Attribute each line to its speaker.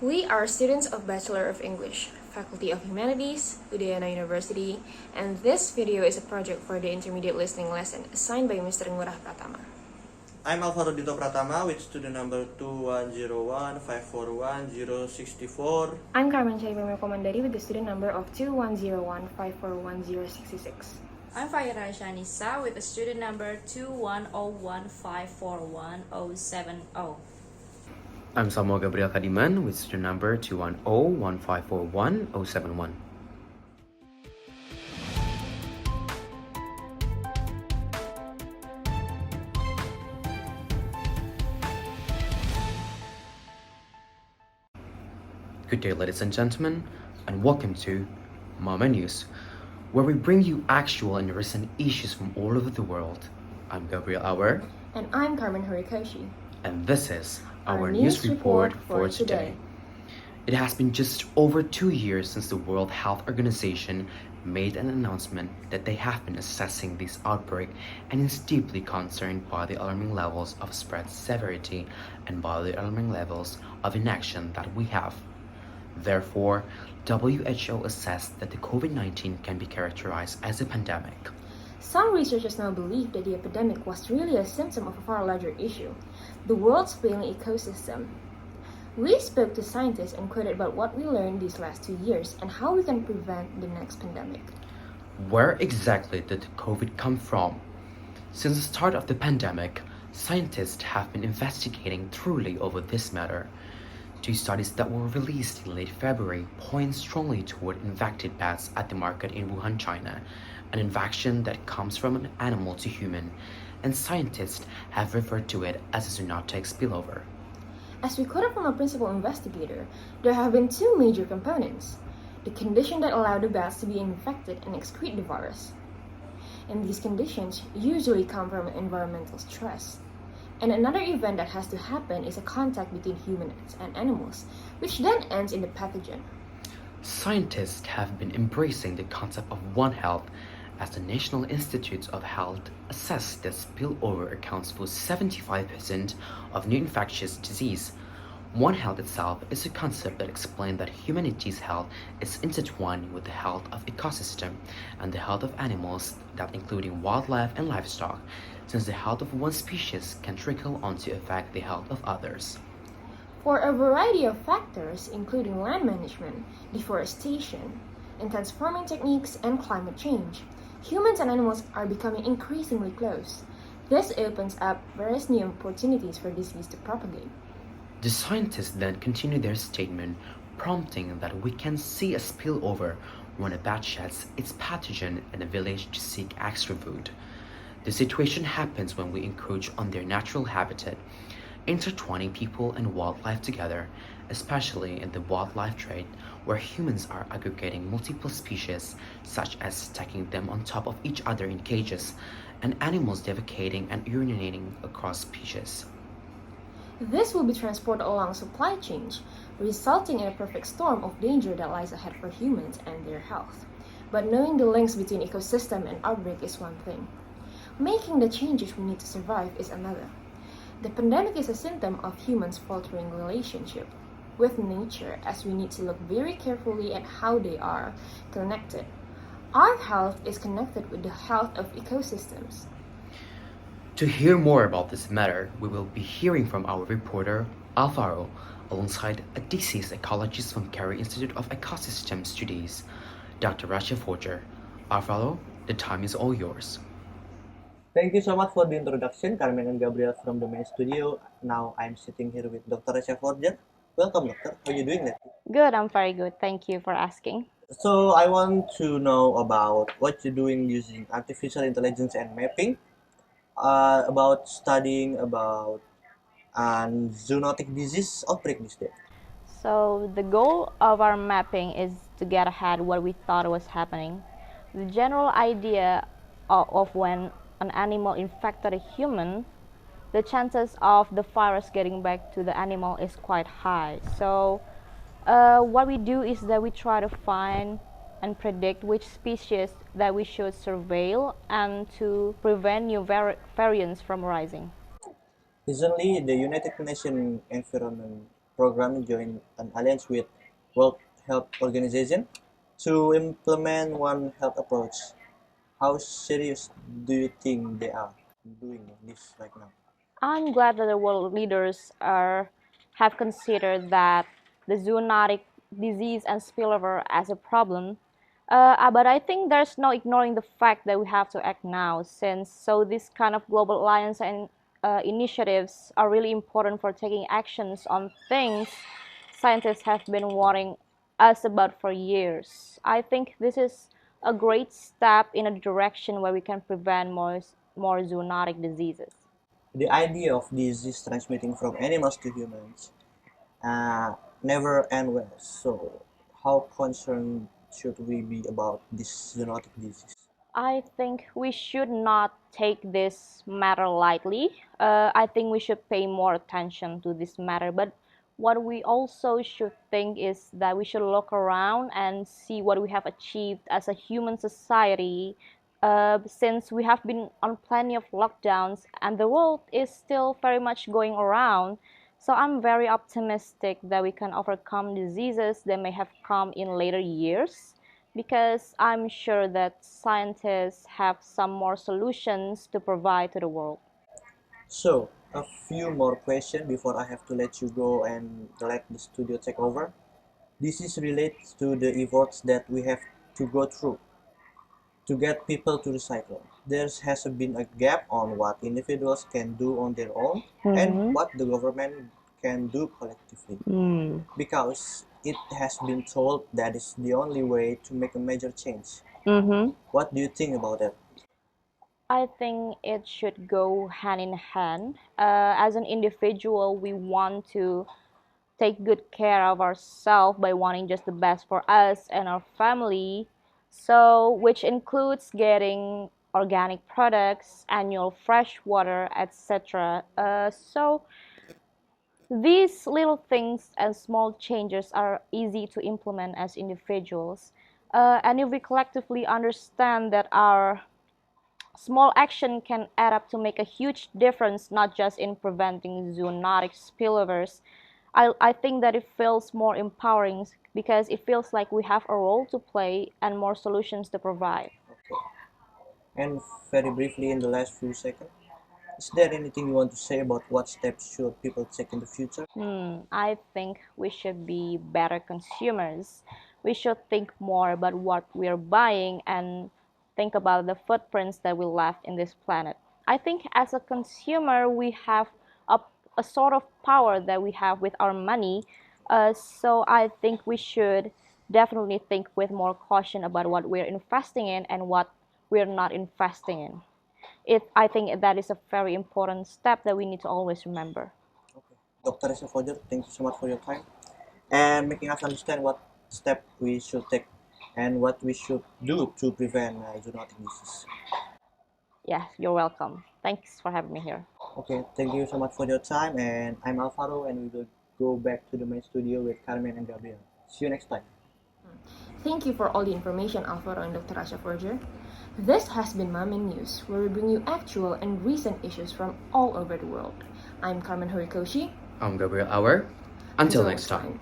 Speaker 1: We are students of Bachelor of English, Faculty of Humanities, Udayana University, and this video is a project for the intermediate listening lesson assigned by Mr. Prathama.
Speaker 2: I'm Alvaro Prathama with student number 2101541064.
Speaker 1: I'm Carmen from Komandari with the student number of 2101541066.
Speaker 3: I'm Fahira Annisa with the student number 2101541070.
Speaker 4: I'm Gabriel Kadiman with student number 21015411071. Good day, ladies and gentlemen, and welcome to Mama News, where we bring you actual and recent issues from all over the world. I'm Gabriel,
Speaker 1: And I'm Carmen Horikoshi.
Speaker 4: And this is our news report for today. It has been just over 2 years since the World Health Organization made an announcement that they have been assessing this outbreak and is deeply concerned by the alarming levels of spread severity and by the alarming levels of inaction that we have. Therefore, WHO assessed that the COVID-19 can be characterized as a pandemic.
Speaker 1: Some researchers now believe that the epidemic was really a symptom of a far larger issue, the world's failing ecosystem. We spoke to scientists and quoted about what we learned these last 2 years and how we can prevent the next pandemic.
Speaker 4: Where exactly did COVID come from? Since the start of the pandemic, scientists have been investigating thoroughly over this matter. 2 studies that were released in late February point strongly toward infected bats at the market in Wuhan, China, an infection that comes from an animal to human, and scientists have referred to it as a zoonotic spillover.
Speaker 1: As we quoted from a principal investigator, there have been 2 major components: the condition that allowed the bats to be infected and excrete the virus. And these conditions usually come from environmental stress. And another event that has to happen is a contact between humans and animals, which then ends in the pathogen.
Speaker 4: Scientists have been embracing the concept of One Health as the National Institutes of Health assess that spillover accounts for 75% of new infectious disease. One Health itself is a concept that explains that humanity's health is intertwined with the health of ecosystem and the health of animals, that including wildlife and livestock, since the health of one species can trickle on to affect the health of others.
Speaker 1: For a variety of factors, including land management, deforestation, intense farming techniques, and climate change, humans and animals are becoming increasingly close. This opens up various new opportunities for disease to propagate.
Speaker 4: The scientists then continue their statement, prompting that we can see a spillover when a bat sheds its pathogen in a village to seek extra food. The situation happens when we encroach on their natural habitat, intertwining people and wildlife together, especially in the wildlife trade, where humans are aggregating multiple species, such as stacking them on top of each other in cages, and animals defecating and urinating across species.
Speaker 1: This will be transported along supply chains, resulting in a perfect storm of danger that lies ahead for humans and their health. But knowing the links between ecosystem and outbreak is one thing. Making the changes we need to survive is another. The pandemic is a symptom of humans' faltering relationship with nature, as we need to look very carefully at how they are connected. Our health is connected with the health of ecosystems.
Speaker 4: To hear more about this matter, we will be hearing from our reporter, Alvaro, alongside a disease ecologist from Carey Institute of Ecosystem Studies, Dr. Rasya. Alvaro, the time is all yours.
Speaker 2: Thank you so much for the introduction, Carmen and Gabriel from the main studio. Now I'm sitting here with Dr. Rasya. Welcome, doctor. How are you doing, lately?
Speaker 3: Good, I'm very good. Thank you for asking.
Speaker 2: So I want to know about what you're doing using artificial intelligence and mapping, about studying about zoonotic disease outbreak this day.
Speaker 3: So the goal of our mapping is to get ahead what we thought was happening. The general idea of when an animal infected a human, the chances of the virus getting back to the animal is quite high. So what we do is that we try to find and predict which species that we should surveil and to prevent new variants from rising.
Speaker 2: Recently, the United Nations Environment program joined an alliance with World Health Organization to implement One Health approach. How serious do you think they are doing this right now?
Speaker 3: I'm glad that the world leaders have considered that the zoonotic disease and spillover as a problem. But I think there's no ignoring the fact that we have to act now, since this kind of global alliance and initiatives are really important for taking actions on things scientists have been warning us about for years. I think this is a great step in a direction where we can prevent more zoonotic diseases.
Speaker 2: The idea of disease transmitting from animals to humans uh, never end well. So, how concerned should we be about this zoonotic disease?
Speaker 3: I think we should not take this matter lightly. I think we should pay more attention to this matter. But what we also should think is that we should look around and see what we have achieved as a human society, since we have been on plenty of lockdowns and the world is still very much going around. So I'm very optimistic that we can overcome diseases that may have come in later years, because I'm sure that scientists have some more solutions to provide to the world.
Speaker 2: So, a few more questions before I have to let you go and let the studio take over. This is related to the efforts that we have to go through to get people to recycle. There has been a gap on what individuals can do on their own and what the government can do collectively. Because it has been told that is the only way to make a major change. What do you think about that?
Speaker 3: I think it should go hand in hand. As an individual, we want to take good care of ourselves by wanting just the best for us and our family. So, which includes getting organic products, annual fresh water, etc. These little things and small changes are easy to implement as individuals. And if we collectively understand that our small action can add up to make a huge difference, not just in preventing zoonotic spillovers, I think that it feels more empowering because it feels like we have a role to play and more solutions to provide.
Speaker 2: And very briefly, in the last few seconds, is there anything you want to say about what steps should people take in the future?
Speaker 3: I think we should be better consumers. We should think more about what we're buying and think about the footprints that we left in this planet. I think as a consumer, we have a, a sort of power that we have with our money. So I think we should definitely think with more caution about what we're investing in and what we're not investing in. I think that is a very important step that we need to always remember.
Speaker 2: Okay. Dr. Rasya, thank you so much for your time and making us understand what step we should take and what we should do to prevent zoonotic disease.
Speaker 3: Yeah, you're welcome. Thanks for having me here.
Speaker 2: Okay, thank you so much for your time, and I'm Alvaro, and we will go back to the main studio with Carmen and Gabriel. See you next time.
Speaker 1: Thank you for all the information, Alvaro and Dr. Rasya Forger. This has been Mamen News, where we bring you actual and recent issues from all over the world. I'm Carmen Horikoshi.
Speaker 4: I'm Gabriel Hour. Until next time.